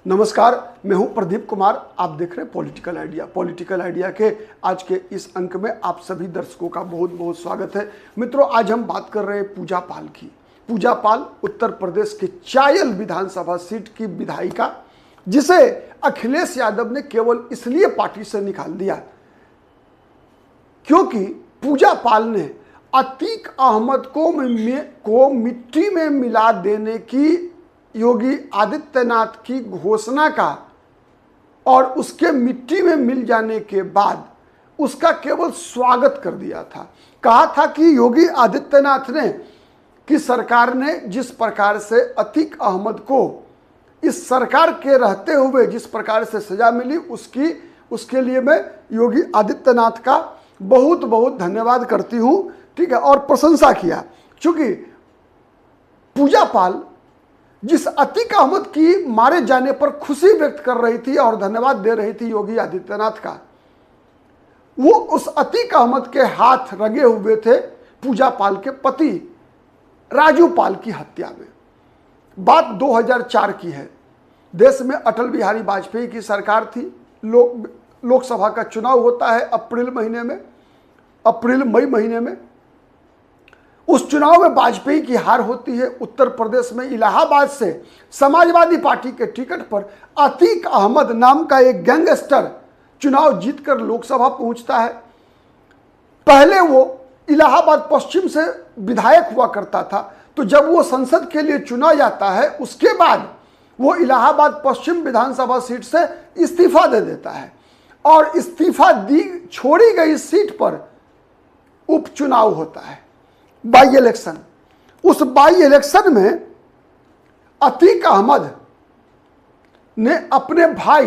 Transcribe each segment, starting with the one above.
नमस्कार, मैं हूं प्रदीप कुमार। आप देख रहे हैं पॉलिटिकल आइडिया के आज के इस अंक में आप सभी दर्शकों का बहुत बहुत स्वागत है। मित्रों, आज हम बात कर रहे हैं पूजा पाल की। पूजा पाल उत्तर प्रदेश के चायल विधानसभा सीट की विधायिका, जिसे अखिलेश यादव ने केवल इसलिए पार्टी से निकाल दिया क्योंकि पूजा पाल ने अतीक अहमद को मिट्टी में मिला देने की योगी आदित्यनाथ की घोषणा का और उसके मिट्टी में मिल जाने के बाद उसका केवल स्वागत कर दिया था। कहा था कि योगी आदित्यनाथ ने कि सरकार ने जिस प्रकार से अतीक अहमद को इस सरकार के रहते हुए जिस प्रकार से सजा मिली उसके लिए मैं योगी आदित्यनाथ का बहुत बहुत धन्यवाद करती हूं, ठीक है, और प्रशंसा किया। क्योंकि पूजा पाल जिस अतीक अहमद की मारे जाने पर खुशी व्यक्त कर रही थी और धन्यवाद दे रही थी योगी आदित्यनाथ का, वो उस अतीक अहमद के हाथ रगे हुए थे पूजा पाल के पति राजू पाल की हत्या में। बात 2004 की है। देश में अटल बिहारी वाजपेयी की सरकार थी। लोकसभा का चुनाव होता है अप्रैल मई महीने में। उस चुनाव में वाजपेयी की हार होती है। उत्तर प्रदेश में इलाहाबाद से समाजवादी पार्टी के टिकट पर अतीक अहमद नाम का एक गैंगस्टर चुनाव जीतकर लोकसभा पहुंचता है। पहले वो इलाहाबाद पश्चिम से विधायक हुआ करता था, तो जब वो संसद के लिए चुना जाता है उसके बाद वो इलाहाबाद पश्चिम विधानसभा सीट से इस्तीफा दे देता है और इस्तीफा छोड़ी गई सीट पर उपचुनाव होता है, बाई इलेक्शन। उस बाई इलेक्शन में अतीक अहमद ने अपने भाई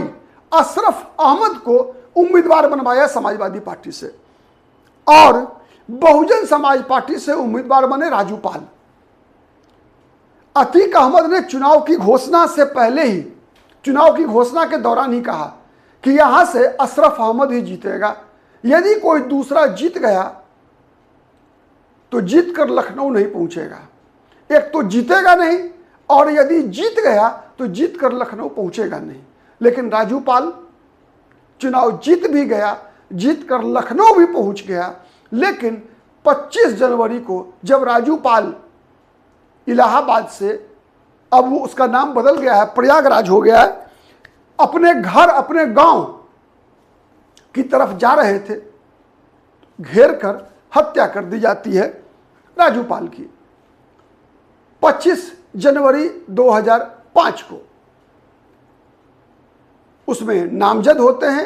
अशरफ अहमद को उम्मीदवार बनवाया समाजवादी पार्टी से और बहुजन समाज पार्टी से उम्मीदवार बने राजू पाल। अतीक अहमद ने चुनाव की घोषणा से पहले ही, चुनाव की घोषणा के दौरान ही कहा कि यहां से अशरफ अहमद ही जीतेगा। यदि कोई दूसरा जीत गया तो जीत कर लखनऊ नहीं पहुंचेगा। एक तो जीतेगा नहीं और यदि जीत गया तो जीत कर लखनऊ पहुंचेगा नहीं। लेकिन राजू पाल चुनाव जीत भी गया, जीत कर लखनऊ भी पहुंच गया। लेकिन 25 जनवरी को जब राजू पाल इलाहाबाद से, अब वो उसका नाम बदल गया है, प्रयागराज हो गया है, अपने घर अपने गांव की तरफ जा रहे थे, घेर कर हत्या कर दी जाती है राजू पाल की 25 जनवरी 2005 को। उसमें नामजद होते हैं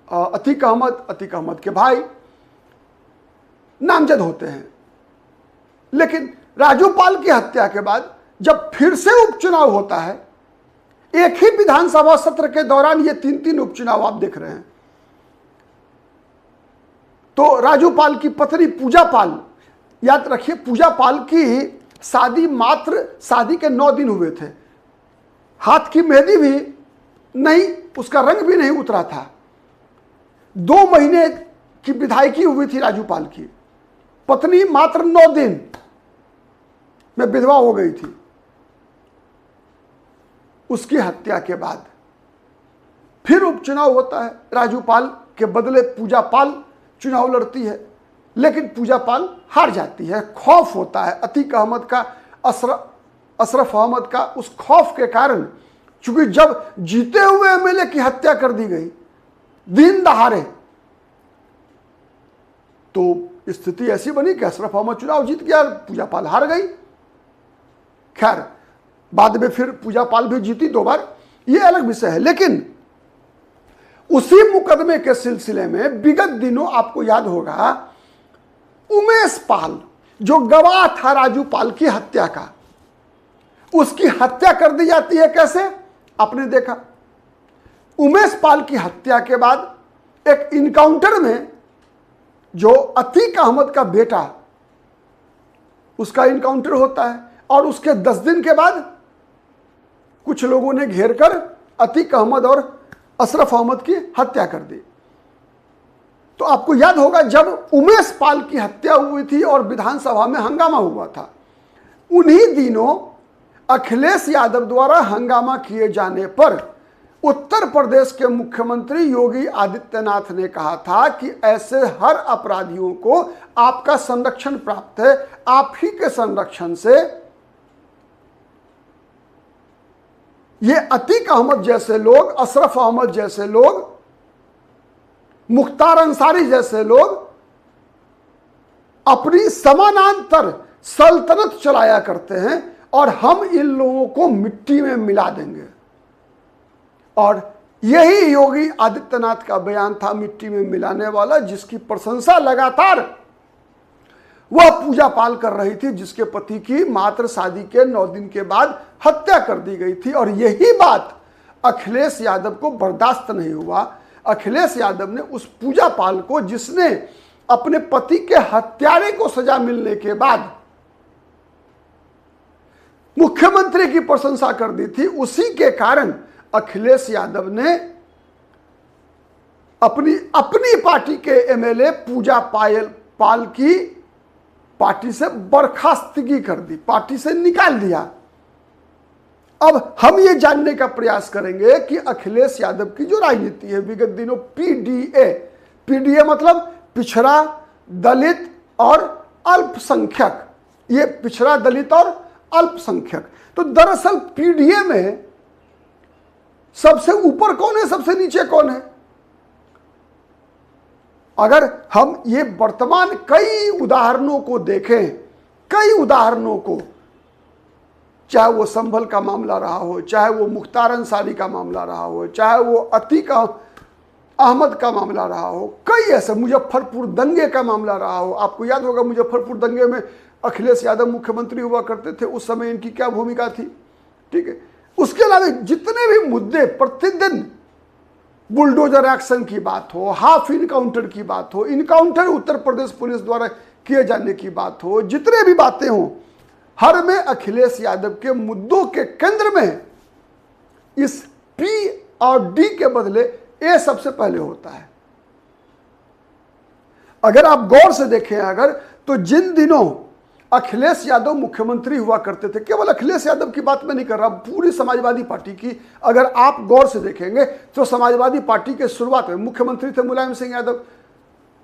अतीक अहमद के भाई नामजद होते हैं। लेकिन राजू पाल की हत्या के बाद जब फिर से उपचुनाव होता है, एक ही विधानसभा सत्र के दौरान ये 3 उपचुनाव आप देख रहे हैं, तो राजू पाल की पत्नी पूजा पाल, याद रखिए पूजा पाल की शादी के 9 दिन हुए थे। हाथ की मेहंदी भी नहीं, उसका रंग भी नहीं उतरा था। 2 महीने की विधायकी हुई थी राजू पाल की। पत्नी मात्र 9 दिन में विधवा हो गई थी। उसकी हत्या के बाद फिर उपचुनाव होता है। राजू पाल के बदले पूजा पाल चुनाव लड़ती है, लेकिन पूजा पाल हार जाती है। खौफ होता है अतीक अहमद का, अशरफ अहमद का। उस खौफ के कारण, चूंकि जब जीते हुए एमएलए की हत्या कर दी गई दिन दहाड़े, तो स्थिति ऐसी बनी कि अशरफ अहमद चुनाव जीत गया, पूजा पाल हार गई। खैर, बाद में फिर पूजा पाल भी जीती 2 बार, ये अलग विषय है। लेकिन उसी मुकदमे के सिलसिले में विगत दिनों आपको याद होगा, उमेश पाल जो गवाह था राजू पाल की हत्या का, उसकी हत्या कर दी जाती है। कैसे? आपने देखा, उमेश पाल की हत्या के बाद एक इनकाउंटर में जो अतीक अहमद का बेटा, उसका इनकाउंटर होता है और उसके 10 दिन के बाद कुछ लोगों ने घेर कर अतीक अहमद और अशरफ अहमद की हत्या कर दी। तो आपको याद होगा, जब उमेश पाल की हत्या हुई थी और विधानसभा में हंगामा हुआ था, उन्हीं दिनों अखिलेश यादव द्वारा हंगामा किए जाने पर उत्तर प्रदेश के मुख्यमंत्री योगी आदित्यनाथ ने कहा था कि ऐसे हर अपराधियों को आपका संरक्षण प्राप्त है, आप ही के संरक्षण से ये अतीक अहमद जैसे लोग, अशरफ अहमद जैसे लोग, मुख्तार अंसारी जैसे लोग अपनी समानांतर सल्तनत चलाया करते हैं और हम इन लोगों को मिट्टी में मिला देंगे। और यही योगी आदित्यनाथ का बयान था, मिट्टी में मिलाने वाला, जिसकी प्रशंसा लगातार वह पूजा पाल कर रही थी, जिसके पति की मात्र शादी के 9 दिन के बाद हत्या कर दी गई थी। और यही बात अखिलेश यादव को बर्दाश्त नहीं हुआ। अखिलेश यादव ने उस पूजा पाल को, जिसने अपने पति के हत्यारे को सजा मिलने के बाद मुख्यमंत्री की प्रशंसा कर दी थी, उसी के कारण अखिलेश यादव ने अपनी पार्टी के एमएलए पूजा पाल की पार्टी से बर्खास्तगी कर दी, पार्टी से निकाल दिया। अब हम ये जानने का प्रयास करेंगे कि अखिलेश यादव की जो राजनीति है विगत दिनों, पीडीए मतलब पिछड़ा, दलित और अल्पसंख्यक, ये पिछड़ा, दलित और अल्पसंख्यक। तो दरअसल पीडीए में सबसे ऊपर कौन है, सबसे नीचे कौन है? अगर हम ये वर्तमान कई उदाहरणों को देखें, कई उदाहरणों को, चाहे वो संभल का मामला रहा हो, चाहे वो मुख्तार अंसारी का मामला रहा हो, चाहे वो अतीक अहमद का मामला रहा हो, कई ऐसे, मुजफ्फरपुर दंगे का मामला रहा हो। आपको याद होगा मुजफ्फरपुर दंगे में अखिलेश यादव मुख्यमंत्री हुआ करते थे, उस समय इनकी क्या भूमिका थी, ठीक है। उसके अलावा जितने भी मुद्दे, प्रतिदिन बुलडोजर एक्शन की बात हो, हाफ इनकाउंटर की बात हो, इनकाउंटर उत्तर प्रदेश पुलिस द्वारा किए जाने की बात हो, जितने भी बातें हों, हर में अखिलेश यादव के मुद्दों के केंद्र में इस पी और डी के बदले ए सबसे पहले होता है। अगर आप गौर से देखें, अगर तो जिन दिनों अखिलेश यादव मुख्यमंत्री हुआ करते थे, केवल अखिलेश यादव की बात मैं नहीं कर रहा, पूरी समाजवादी पार्टी की अगर आप गौर से देखेंगे तो समाजवादी पार्टी के शुरुआत में मुख्यमंत्री थे मुलायम सिंह यादव।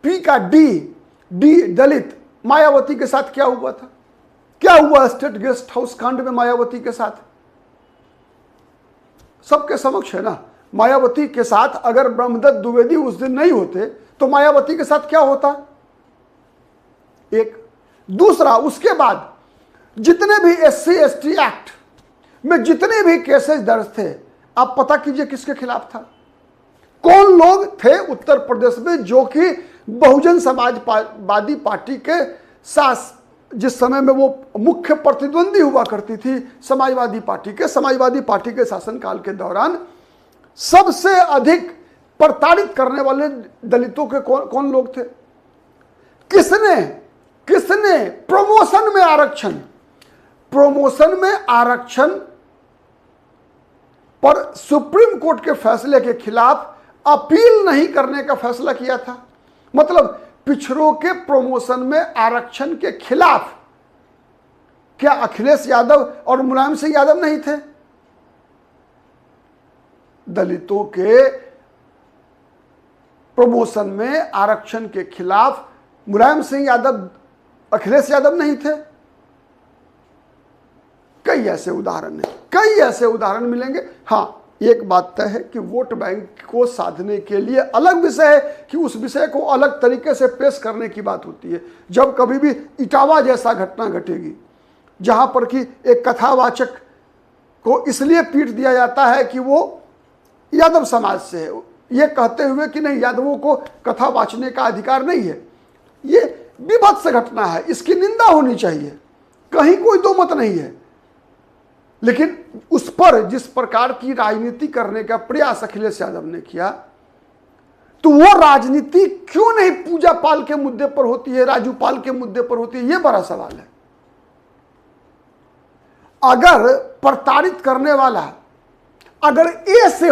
पी का डी दलित, मायावती के साथ क्या हुआ था, क्या हुआ स्टेट गेस्ट हाउस कांड में मायावती के साथ, सबके समक्ष है ना। मायावती के साथ अगर ब्रह्मदत्त द्विवेदी उस दिन नहीं होते तो मायावती के साथ क्या होता, एक। दूसरा, उसके बाद जितने भी SC ST एक्ट में जितने भी केसेस दर्ज थे, आप पता कीजिए किसके खिलाफ था, कौन लोग थे उत्तर प्रदेश में जो कि बहुजन समाजवादी पार्टी के साथ, जिस समय में वो मुख्य प्रतिद्वंदी हुआ करती थी समाजवादी पार्टी के शासनकाल के दौरान सबसे अधिक प्रताड़ित करने वाले दलितों के कौन लोग थे? किसने प्रमोशन में आरक्षण पर सुप्रीम कोर्ट के फैसले के खिलाफ अपील नहीं करने का फैसला किया था? मतलब पिछड़ों के प्रमोशन में आरक्षण के खिलाफ क्या अखिलेश यादव और मुलायम सिंह यादव नहीं थे? दलितों के प्रमोशन में आरक्षण के खिलाफ मुलायम सिंह यादव, अखिलेश यादव नहीं थे? कई ऐसे उदाहरण मिलेंगे। हाँ, एक बात तय है कि वोट बैंक को साधने के लिए अलग विषय है कि उस विषय को अलग तरीके से पेश करने की बात होती है। जब कभी भी इटावा जैसा घटना घटेगी जहां पर कि एक कथावाचक को इसलिए पीट दिया जाता है कि वो यादव समाज से है, ये कहते हुए कि नहीं, यादवों को कथा वाचने का अधिकार नहीं है, ये विभत्स घटना है, इसकी निंदा होनी चाहिए, कहीं कोई दो मत नहीं है। लेकिन उस पर जिस प्रकार की राजनीति करने का प्रयास अखिलेश यादव ने किया, तो वो राजनीति क्यों नहीं पूजा पाल के मुद्दे पर होती है, राजू पाल के मुद्दे पर होती है, ये बड़ा सवाल है। अगर प्रताड़ित करने वाला अगर ए से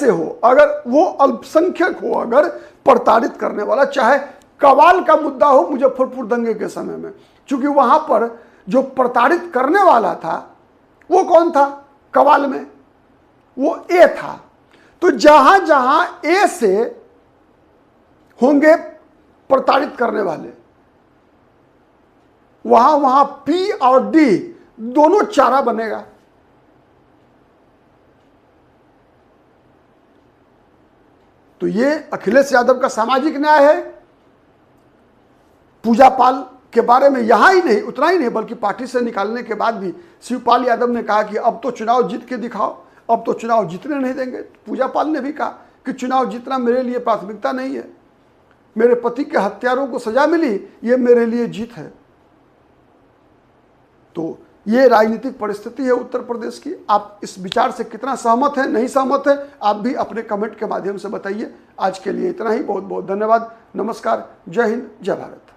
हो, अगर वो अल्पसंख्यक हो, अगर प्रताड़ित करने वाला, चाहे कवाल का मुद्दा हो मुजफ्फरपुर दंगे के समय में, क्योंकि वहां पर जो प्रताड़ित करने वाला था वो कौन था कवाल में? वो ए था। तो जहां जहां ए से होंगे प्रताड़ित करने वाले, वहां वहां पी और डी दोनों चारा बनेगा। तो ये अखिलेश यादव का सामाजिक न्याय है। पूजा पाल के बारे में यहां ही नहीं, उतना ही नहीं, बल्कि पार्टी से निकालने के बाद भी शिवपाल यादव ने कहा कि अब तो चुनाव जीत के दिखाओ, अब तो चुनाव जीतने नहीं देंगे। पूजा पाल ने भी कहा कि चुनाव जीतना मेरे लिए प्राथमिकता नहीं है, मेरे पति के हत्यारों को सजा मिली, ये मेरे लिए जीत है। तो ये राजनीतिक परिस्थिति है उत्तर प्रदेश की। आप इस विचार से कितना सहमत हैं, नहीं सहमत हैं, आप भी अपने कमेंट के माध्यम से बताइए। आज के लिए इतना ही। बहुत बहुत धन्यवाद। नमस्कार। जय हिंद, जय भारत।